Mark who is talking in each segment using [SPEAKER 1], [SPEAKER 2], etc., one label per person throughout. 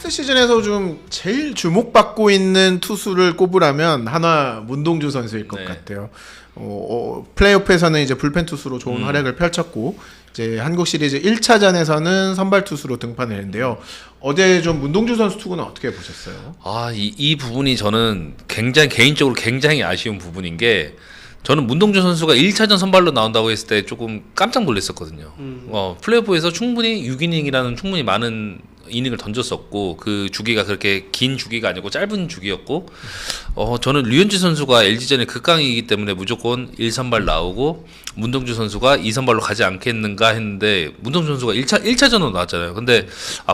[SPEAKER 1] 포스트 시즌에서 좀 제일 주목받고 있는 투수를 꼽으라면 한화 문동주 선수일 것 같아요. 플레이오프에서는 이제 불펜 투수로 좋은 활약을 펼쳤고 이제 한국 시리즈 1차전에서는 선발 투수로 등판을 했는데요. 어제 좀 문동주 선수 투구는 어떻게 보셨어요?
[SPEAKER 2] 이 부분이 저는 개인적으로 굉장히 아쉬운 부분인 게 저는 문동주 선수가 1차전 선발로 나온다고 했을 때 조금 깜짝 놀랐었거든요. 플레이오프에서 충분히 6이닝이라는 충분히 많은 이닝을 던졌었고 그 주기가 그렇게 긴 주기가 아니고 짧은 주기였고 저는 류현진 선수가 LG전에 극강이기 때문에 무조건 1선발 나오고 문동주 선수가 2선발로 가지 않겠는가 했는데 문동주 선수가 1차전으로 나왔잖아요. 근데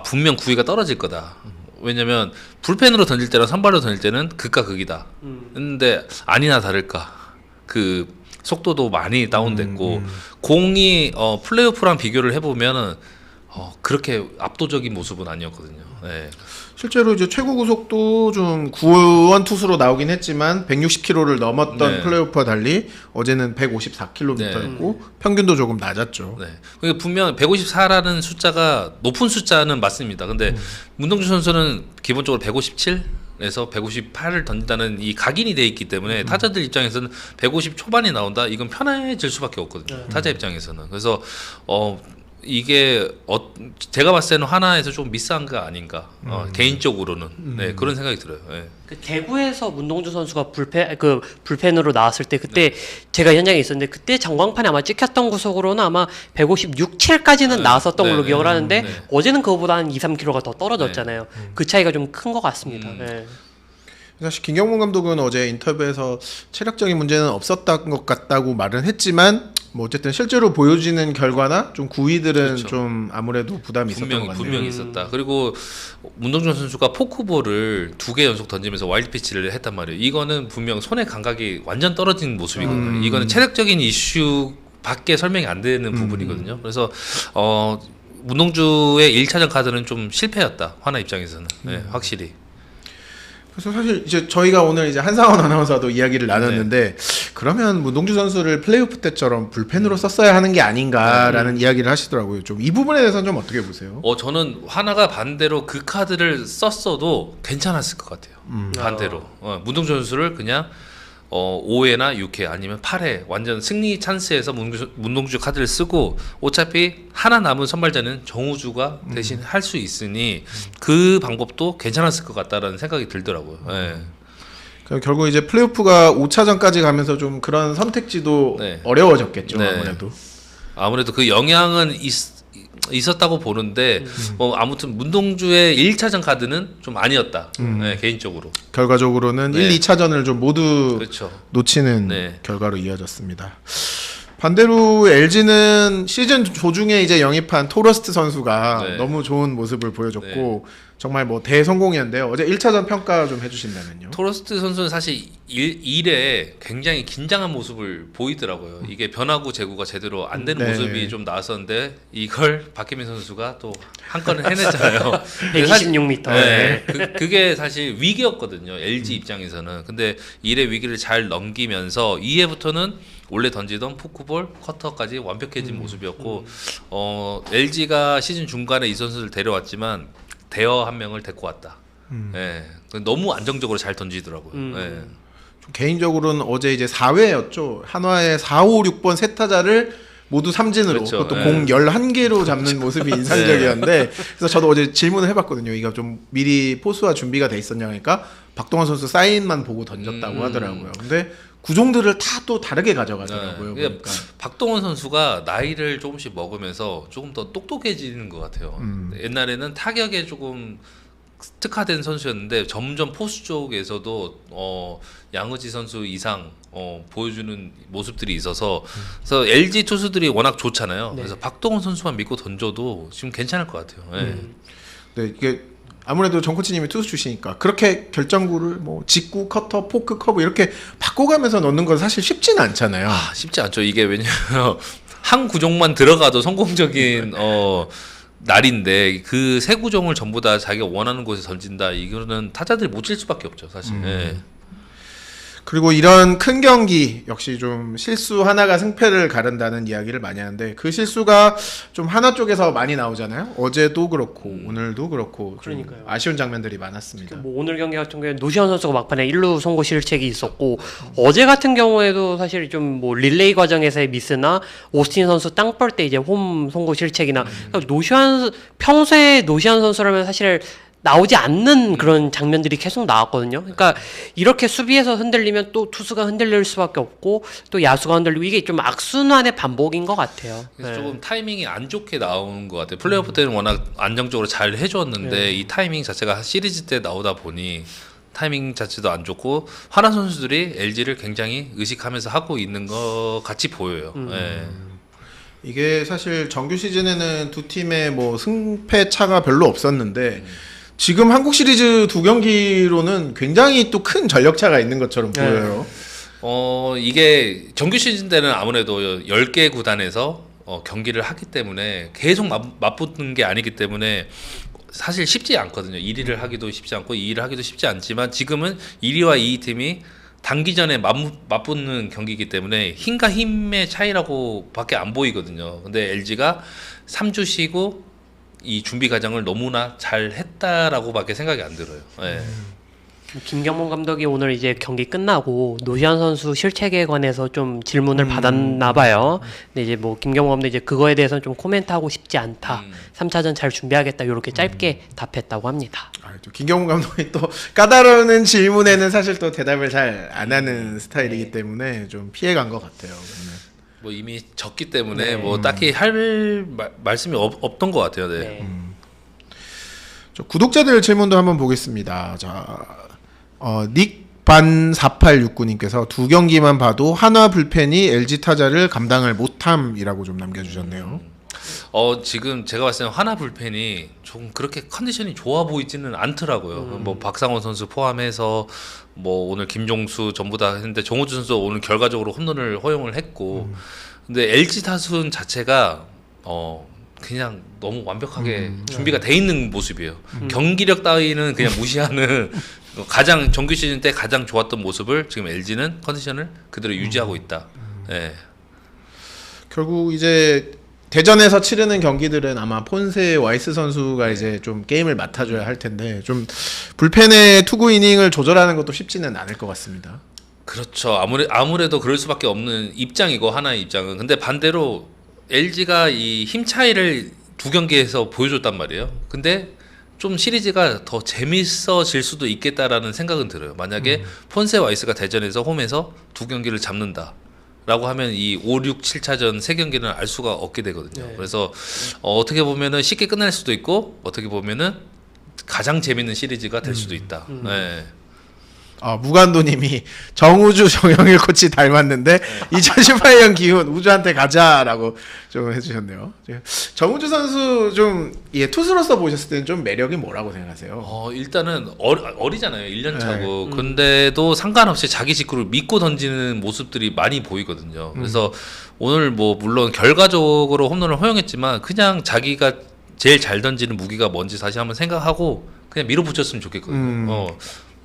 [SPEAKER 2] 분명 구위가 떨어질 거다. 왜냐면 불펜으로 던질 때랑 선발로 던질 때는 극과 극이다. 근데 아니나 다를까 그 속도도 많이 다운됐고 공이 플레이오프랑 비교를 해보면은 그렇게 압도적인 모습은 아니었거든요. 네.
[SPEAKER 1] 실제로 이제 최고 구속도 좀 구원 투수로 나오긴 했지만 160km를 넘었던 플레이오프와 달리 어제는 154km였고 평균도 조금 낮았죠.
[SPEAKER 2] 네. 그러니까 분명 154라는 숫자가 높은 숫자는 맞습니다. 근데 문동주 선수는 기본적으로 157에서 158을 던진다는 이 각인이 돼 있기 때문에 타자들 입장에서는 150 초반이 나온다. 이건 편해질 수밖에 없거든요. 타자 입장에서는. 그래서 이게 제가 봤을 때는 하나에서 좀 미스한 거 아닌가 개인적으로는 그런 생각이 들어요. 네.
[SPEAKER 3] 그 대구에서 문동주 선수가 불펜으로 나왔을 때 그때 제가 현장에 있었는데 그때 전광판에 아마 찍혔던 구속으로는 아마 156, 7까지는 나왔었던 걸로 기억을 하는데 어제는 그거보다 한 2, 3kg가 더 떨어졌잖아요. 그 차이가 좀 큰 것 같습니다.
[SPEAKER 1] 사실 김경문 감독은 어제 인터뷰에서 체력적인 문제는 없었던 것 같다고 말은 했지만 뭐 어쨌든 실제로 보여지는 결과나 좀 구위들은 좀 아무래도 부담이 있었던 것 같네요.
[SPEAKER 2] 분명히 있었다. 그리고 문동준 선수가 포크볼을 2개 연속 던지면서 와일드 피치를 했단 말이에요. 이거는 분명 손의 감각이 완전 떨어진 모습이거든요. 이거는 체력적인 이슈밖에 설명이 안 되는 부분이거든요. 그래서 문동주의 1차전 카드는 좀 실패였다. 하나 입장에서는 확실히.
[SPEAKER 1] 그래서 사실 이제 저희가 오늘 이제 한상원 아나운서도 이야기를 나눴는데 그러면 문동주 선수를 플레이오프 때처럼 불펜으로 썼어야 하는 게 아닌가라는 이야기를 하시더라고요. 좀 이 부분에 대해서는 좀 어떻게 보세요?
[SPEAKER 2] 저는 하나가 반대로 그 카드를 썼어도 괜찮았을 것 같아요. 반대로 문동주 선수를 그냥 5회나 6회 아니면 8회 완전 승리 찬스에서 문동주 카드를 쓰고 어차피 하나 남은 선발자는 정우주가 대신 할 수 있으니 그 방법도 괜찮았을 것 같다라는 생각이 들더라고요.
[SPEAKER 1] 결국 이제 플레이오프가 5차전까지 가면서 좀 그런 선택지도 어려워졌겠죠.
[SPEAKER 2] 아무래도 그 영향은 있었다고 보는데 아무튼 문동주의 1차전 카드는 좀 아니었다. 개인적으로.
[SPEAKER 1] 결과적으로는 1, 2차전을 좀 모두
[SPEAKER 2] 그렇죠.
[SPEAKER 1] 놓치는 결과로 이어졌습니다. 반대로 LG는 시즌 조중에 이제 영입한 토러스트 선수가 너무 좋은 모습을 보여줬고 정말 뭐 대성공이었는데요. 어제 1차전 평가 좀 해주신다면요.
[SPEAKER 2] 토러스트 선수는 사실 1에 굉장히 긴장한 모습을 보이더라고요. 이게 변화구 제구가 제대로 안 되는 모습이 좀 나왔었는데 이걸 박혜민 선수가 또 한 건을 해냈잖아요.
[SPEAKER 3] 126m.
[SPEAKER 2] 그게 사실 위기였거든요. LG 입장에서는. 근데 1의 위기를 잘 넘기면서 2회부터는 원래 던지던 포크볼, 커터까지 완벽해진 모습이었고 LG가 시즌 중간에 이 선수를 데려왔지만 대어 한 명을 데리고 왔다. 너무 안정적으로 잘 던지더라고요.
[SPEAKER 1] 좀 개인적으로는 어제 이제 4회였죠. 한화의 4, 5, 6번 세 타자를 모두 삼진으로 그것도 공 11개로 잡는 모습이 인상적이었는데 그래서 저도 어제 질문을 해봤거든요. 이거 좀 미리 포수와 준비가 돼 있었냐 하니까 박동원 선수 사인만 보고 던졌다고 하더라고요. 근데 구종들을 다 또 다르게 가져가더라고요.
[SPEAKER 2] 그러니까 박동원 선수가 나이를 조금씩 먹으면서 조금 더 똑똑해지는 것 같아요. 옛날에는 타격에 조금 특화된 선수였는데 점점 포수 쪽에서도 양의지 선수 이상 보여주는 모습들이 있어서 그래서 LG 투수들이 워낙 좋잖아요. 그래서 박동원 선수만 믿고 던져도 지금 괜찮을 것 같아요.
[SPEAKER 1] 이게 아무래도 정 코치님이 투수 출신이니까 그렇게 결정구를 뭐 직구, 커터, 포크, 커브 이렇게 바꿔가면서 넣는 건 사실 쉽지는 않잖아요.
[SPEAKER 2] 쉽지 않죠. 이게 왜냐면 한 구종만 들어가도 성공적인 날인데 그 세 구종을 전부 다 자기가 원하는 곳에 던진다. 이거는 타자들이 못 칠 수밖에 없죠, 사실.
[SPEAKER 1] 그리고 이런 큰 경기 역시 좀 실수 하나가 승패를 가른다는 이야기를 많이 하는데 그 실수가 좀 하나 쪽에서 많이 나오잖아요. 어제도 그렇고 오늘도 그렇고 좀
[SPEAKER 3] 그러니까요.
[SPEAKER 1] 아쉬운 장면들이 많았습니다.
[SPEAKER 3] 뭐 오늘 경기 같은 경우에 노시환 선수가 막판에 1루 송구 실책이 있었고 어제 같은 경우에도 사실 좀 뭐 릴레이 과정에서의 미스나 오스틴 선수 땅볼 때 이제 홈 송구 실책이나 그러니까 노시환 평소에 노시환 선수라면 사실 나오지 않는 그런 장면들이 계속 나왔거든요. 그러니까 이렇게 수비에서 흔들리면 또 투수가 흔들릴 수밖에 없고 또 야수가 흔들리고 이게 좀 악순환의 반복인 것 같아요.
[SPEAKER 2] 그래서 조금 타이밍이 안 좋게 나오는 것 같아요. 플레이오프 때는 워낙 안정적으로 잘 해줬는데 이 타이밍 자체가 시리즈 때 나오다 보니 타이밍 자체도 안 좋고 하나 선수들이 LG를 굉장히 의식하면서 하고 있는 것 같이 보여요. 예.
[SPEAKER 1] 이게 사실 정규 시즌에는 두 팀의 뭐 승패 차가 별로 없었는데 지금 한국 시리즈 두 경기로는 굉장히 또 큰 전력 차가 있는 것처럼 보여요.
[SPEAKER 2] 이게 정규 시즌 때는 아무래도 10개 구단에서 경기를 하기 때문에 계속 맞붙는 게 아니기 때문에 사실 쉽지 않거든요. 1위를 하기도 쉽지 않고 2위를 하기도 쉽지 않지만 지금은 1위와 2위 팀이 단기전에 맞붙는 경기이기 때문에 힘과 힘의 차이라고 밖에 안 보이거든요. 근데 LG가 3주 쉬고 이 준비 과정을 너무나 잘 했다라고 밖에 생각이 안 들어요. 네.
[SPEAKER 3] 김경문 감독이 오늘 이제 경기 끝나고 노시환 선수 실책에 관해서 좀 질문을 받았나 봐요. 근데 이제 뭐 김경문 감독이 이제 그거에 대해서는 좀 코멘트하고 싶지 않다. 3차전 잘 준비하겠다. 이렇게 짧게 답했다고 합니다.
[SPEAKER 1] 또 김경문 감독이 또 까다로운 질문에는 사실 또 대답을 잘 안 하는 스타일이기 때문에 좀 피해간 것 같아요.
[SPEAKER 2] 뭐 이미 졌기 때문에 뭐 딱히 할 말씀이 없던 것 같아요. 네.
[SPEAKER 3] 네.
[SPEAKER 1] 구독자들 질문도 한번 보겠습니다. 자, 닉반 4869님께서 두 경기만 봐도 한화 불펜이 LG 타자를 감당을 못함이라고 좀 남겨주셨네요.
[SPEAKER 2] 지금 제가 봤을 때는 하나 불펜이 좀 그렇게 컨디션이 좋아 보이지는 않더라고요. 뭐 박상원 선수 포함해서 뭐 오늘 김종수 전부 다 했는데 정우주 선수 오늘 결과적으로 홈런을 허용을 했고 근데 LG 타순 자체가 그냥 너무 완벽하게 준비가 돼 있는 모습이에요. 경기력 따위는 그냥 무시하는 가장 정규 시즌 때 가장 좋았던 모습을 지금 LG는 컨디션을 그대로 유지하고 있다. 네.
[SPEAKER 1] 결국 이제 대전에서 치르는 경기들은 아마 폰세 와이스 선수가 이제 좀 게임을 맡아줘야 할 텐데 좀 불펜의 투구 이닝을 조절하는 것도 쉽지는 않을 것 같습니다.
[SPEAKER 2] 그렇죠. 아무래도 그럴 수밖에 없는 입장이고 하나의 입장은. 근데 반대로 LG가 이 힘 차이를 두 경기에서 보여줬단 말이에요. 근데 좀 시리즈가 더 재밌어질 수도 있겠다라는 생각은 들어요. 만약에 폰세 와이스가 대전에서 홈에서 두 경기를 잡는다. 라고 하면 이 5, 6, 7차전 세 경기는 알 수가 없게 되거든요.
[SPEAKER 3] 네.
[SPEAKER 2] 그래서 어떻게 보면은 쉽게 끝날 수도 있고 어떻게 보면은 가장 재밌는 시리즈가 될 수도 있다. 네.
[SPEAKER 1] 무간도님이 정우주 정영일 코치 닮았는데 2018년 기훈 우주한테 가자라고 좀 해주셨네요. 정우주 선수 좀 투수로서 보셨을 때는 좀 매력이 뭐라고 생각하세요?
[SPEAKER 2] 일단은 어리잖아요. 1년 차고. 근데도 상관없이 자기 직구를 믿고 던지는 모습들이 많이 보이거든요. 그래서 오늘 뭐 물론 결과적으로 홈런을 허용했지만 그냥 자기가 제일 잘 던지는 무기가 뭔지 다시 한번 생각하고 그냥 밀어붙였으면 좋겠거든요.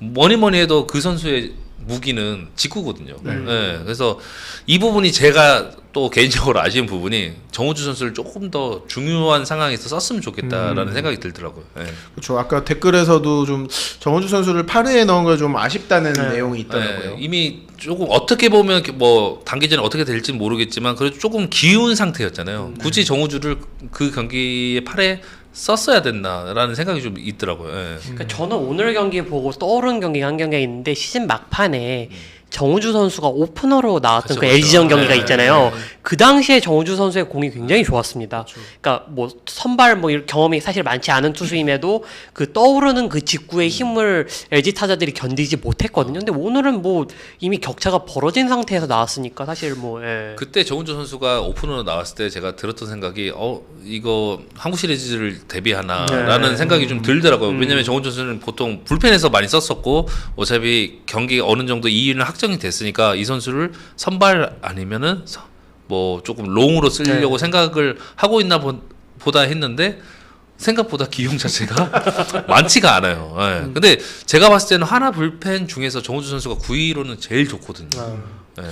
[SPEAKER 2] 뭐니 해도 그 선수의 무기는 직구거든요. 네, 그래서 이 부분이 제가 또 개인적으로 아쉬운 부분이 정우주 선수를 조금 더 중요한 상황에서 썼으면 좋겠다라는 생각이 들더라고요. 네.
[SPEAKER 1] 그렇죠. 아까 댓글에서도 좀 정우주 선수를 8회에 넣은 걸 좀 아쉽다는 내용이 있더라고요.
[SPEAKER 2] 이미 조금 어떻게 보면 뭐 단기전에 어떻게 될지는 모르겠지만 그래도 조금 기운 상태였잖아요. 굳이 정우주를 그 경기에 8회 썼어야 됐나라는 생각이 좀 있더라고요. 예.
[SPEAKER 3] 그러니까 저는 오늘 경기 보고 떠오르는 경기가 한 경기가 있는데 시즌 막판에 정우주 선수가 오프너로 나왔던 그 LG전 경기가 있잖아요. 그 당시에 정우주 선수의 공이 굉장히 좋았습니다. 그러니까 뭐 선발 뭐 이런 경험이 사실 많지 않은 투수임에도 그 떠오르는 그 직구의 힘을 LG 타자들이 견디지 못했거든요. 근데 오늘은 뭐 이미 격차가 벌어진 상태에서 나왔으니까 사실 뭐
[SPEAKER 2] 그때 정우주 선수가 오프너로 나왔을 때 제가 들었던 생각이 이거 한국 시리즈를 데뷔하나라는 생각이 좀 들더라고요. 왜냐면 정우주 선수는 보통 불펜에서 많이 썼었고 어차피 경기 어느 정도 2위는 확정이 됐으니까 이 선수를 선발 아니면은 뭐 조금 롱으로 쓰려고 생각을 하고 있나 보다 했는데 생각보다 기용 자체가 많지가 않아요. 예. 근데 제가 봤을 때는 하나 불펜 중에서 정우주 선수가 9위로는 제일 좋거든요. 예.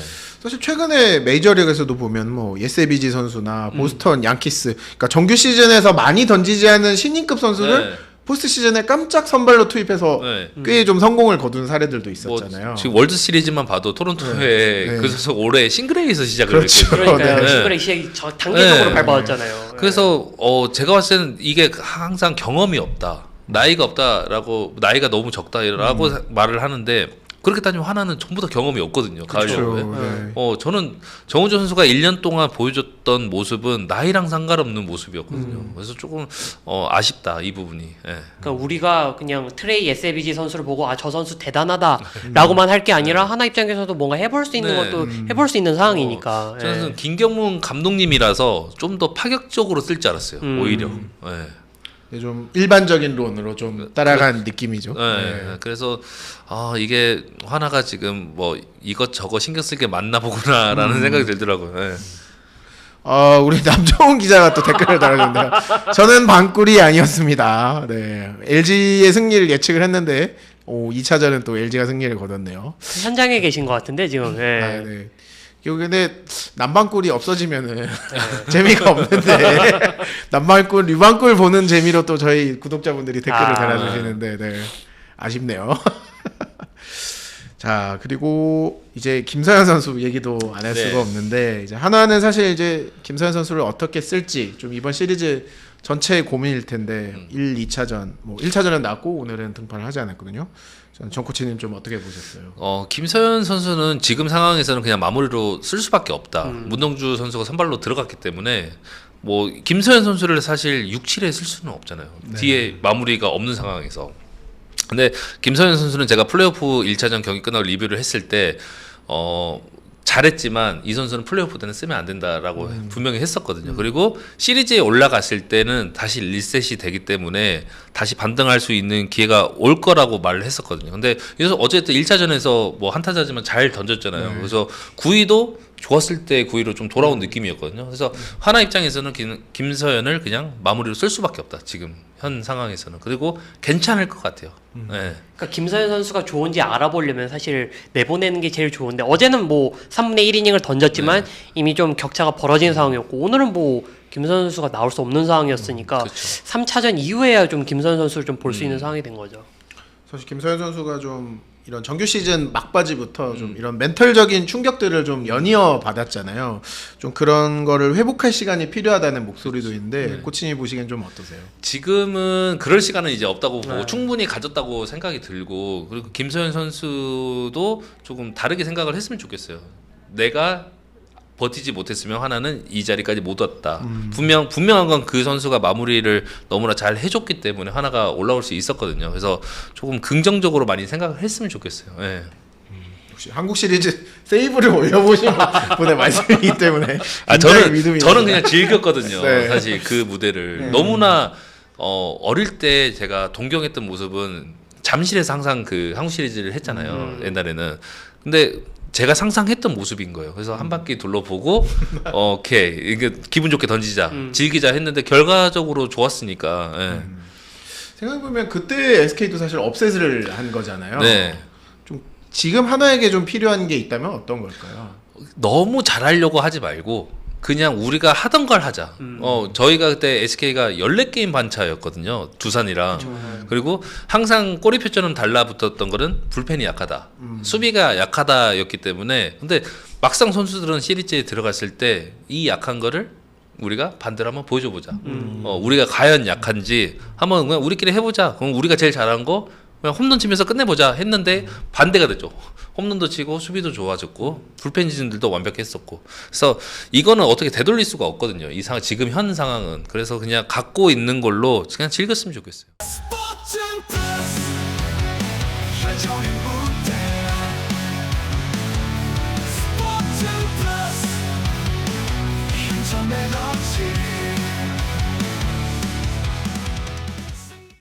[SPEAKER 1] 사실 최근에 메이저리그에서도 보면 뭐 예세비지 선수나 보스턴 양키스, 그러니까 정규 시즌에서 많이 던지지 않은 신인급 선수를
[SPEAKER 2] 네.
[SPEAKER 1] 포스트 시즌에 깜짝 선발로 투입해서
[SPEAKER 2] 네.
[SPEAKER 1] 꽤 좀 성공을 거둔 사례들도 있었잖아요.
[SPEAKER 2] 뭐 지금 월드 시리즈만 봐도 토론토에
[SPEAKER 1] 네.
[SPEAKER 2] 그 선수 올해 싱글레이에서 시작을
[SPEAKER 1] 그렇죠.
[SPEAKER 2] 했거든요.
[SPEAKER 3] 그러니까요.
[SPEAKER 1] 네.
[SPEAKER 3] 시그레이 시작이 단계적으로
[SPEAKER 2] 네.
[SPEAKER 3] 밟아왔잖아요.
[SPEAKER 2] 그래서 제가 봤을 때는 이게 항상 경험이 없다, 나이가 없다라고, 나이가 너무 적다라고 말을 하는데, 그렇게 따지면 하나는 전부 다 경험이 없거든요. 가을 야구에.
[SPEAKER 1] 네.
[SPEAKER 2] 저는 정우주 선수가 1년 동안 보여줬던 모습은 나이랑 상관없는 모습이었거든요. 그래서 조금 아쉽다, 이 부분이. 예.
[SPEAKER 3] 그러니까 우리가 그냥 트레이 SLBG 선수를 보고 아 저 선수 대단하다라고만 할 게 아니라 하나 입장에서도 뭔가 해볼 수 있는
[SPEAKER 2] 네.
[SPEAKER 3] 것도 해볼 수 있는 상황이니까. 예.
[SPEAKER 2] 저는 김경문 감독님이라서 좀 더 파격적으로 쓸 줄 알았어요. 오히려. 예.
[SPEAKER 1] 좀 일반적인 론으로 좀 따라간 느낌이죠.
[SPEAKER 2] 네. 그래서 이게 하나가 지금 뭐 이것저것 신경 쓸 게 맞나 보구나라는 생각이 들더라고요. 네.
[SPEAKER 1] 우리 남정훈 기자가 또 댓글을 달아줬는데요. 저는 방꿀이 아니었습니다. 네. LG의 승리를 예측을 했는데 2차전은 또 LG가 승리를 거뒀네요.
[SPEAKER 3] 현장에 계신 것 같은데 지금. 예.
[SPEAKER 1] 아, 네. 근데 남방꿀이 없어지면은 재미가 없는데 남방꿀, 유방꿀 보는 재미로 또 저희 구독자분들이 댓글을 달아주시는데 네. 아쉽네요. 자, 그리고 이제 김서현 선수 얘기도 안 할 수가 없는데, 이제 하나는 사실 이제 김서현 선수를 어떻게 쓸지 좀 이번 시리즈 전체의 고민일 텐데 1, 2차전, 뭐 1차전은 나왔고 오늘은 등판을 하지 않았거든요. 정 코치님 좀 어떻게 보셨어요?
[SPEAKER 2] 김서현 선수는 지금 상황에서는 그냥 마무리로 쓸 수밖에 없다. 문동주 선수가 선발로 들어갔기 때문에 뭐 김서현 선수를 사실 6, 7에 쓸 수는 없잖아요.
[SPEAKER 1] 네.
[SPEAKER 2] 뒤에 마무리가 없는 상황에서. 근데 김서현 선수는 제가 플레이오프 1차전 경기 끝나고 리뷰를 했을 때 잘했지만 이 선수는 플레이오프 때는 쓰면 안 된다라고 분명히 했었거든요. 그리고 시리즈에 올라갔을 때는 다시 리셋이 되기 때문에 다시 반등할 수 있는 기회가 올 거라고 말을 했었거든요. 근데 그래서 어쨌든 1차전에서 뭐 한타자지만 잘 던졌잖아요. 그래서 9위도 좋았을 때 9위로 좀 돌아온 느낌이었거든요. 그래서 하나 입장에서는 김서현을 그냥 마무리로 쓸 수밖에 없다. 지금 현 상황에서는. 그리고 괜찮을 것 같아요. 네.
[SPEAKER 3] 그러니까 김서현 선수가 좋은지 알아보려면 사실 내보내는 게 제일 좋은데 어제는 뭐 3분의 1이닝을 던졌지만 이미 좀 격차가 벌어진 상황이었고 오늘은 뭐 김서현 선수가 나올 수 없는 상황이었으니까 3차전 이후에야 좀 김서현 선수를 좀 볼 수 있는 상황이 된 거죠.
[SPEAKER 1] 사실 김서현 선수가 좀 이런 정규 시즌 막바지부터 좀 이런 멘탈적인 충격들을 좀 연이어 받았잖아요. 좀 그런 거를 회복할 시간이 필요하다는 목소리도 있는데 코치님 보시기엔 좀 어떠세요?
[SPEAKER 2] 지금은 그럴 시간은 이제 없다고 보고 충분히 가졌다고 생각이 들고, 그리고 김서현 선수도 조금 다르게 생각을 했으면 좋겠어요. 내가 버티지 못했으면 하나는 이 자리까지 못 왔다. 분명한 건 그 선수가 마무리를 너무나 잘 해줬기 때문에 하나가 올라올 수 있었거든요. 그래서 조금 긍정적으로 많이 생각을 했으면 좋겠어요. 네.
[SPEAKER 1] 혹시 한국 시리즈 세이브를 올려보신 분의 말씀이기 때문에
[SPEAKER 2] 저는 그냥 즐겼거든요.
[SPEAKER 1] 네.
[SPEAKER 2] 사실 그 무대를 너무나 어릴 때 제가 동경했던 모습은 잠실에서 항상 그 한국 시리즈를 했잖아요. 옛날에는. 근데 제가 상상했던 모습인 거예요. 그래서 한 바퀴 둘러보고 오케이 이게 기분 좋게 던지자, 즐기자 했는데 결과적으로 좋았으니까. 예.
[SPEAKER 1] 생각해보면 그때 SK도 사실 업셋을 한 거잖아요.
[SPEAKER 2] 네.
[SPEAKER 1] 좀 지금 하나에게 좀 필요한 게 있다면 어떤 걸까요?
[SPEAKER 2] 너무 잘하려고 하지 말고 그냥 우리가 하던 걸 하자. 저희가 그때 SK가 14게임 반차였거든요. 두산이랑. 그리고 항상 꼬리표처럼 달라붙었던 거는 불펜이 약하다. 수비가 약하다였기 때문에. 근데 막상 선수들은 시리즈에 들어갔을 때 이 약한 거를 우리가 반대로 한번 보여줘 보자. 우리가 과연 약한지 한번 그냥 우리끼리 해보자. 그럼 우리가 제일 잘한 거 그냥 홈런 치면서 끝내보자 했는데 반대가 됐죠. 홈런도 치고 수비도 좋아졌고 불펜 지진들도 완벽했었고. 그래서 이거는 어떻게 되돌릴 수가 없거든요. 지금 현 상황은. 그래서 그냥 갖고 있는 걸로 그냥 즐겼으면 좋겠어요.
[SPEAKER 4] 스포츠는 플러스 한정의 무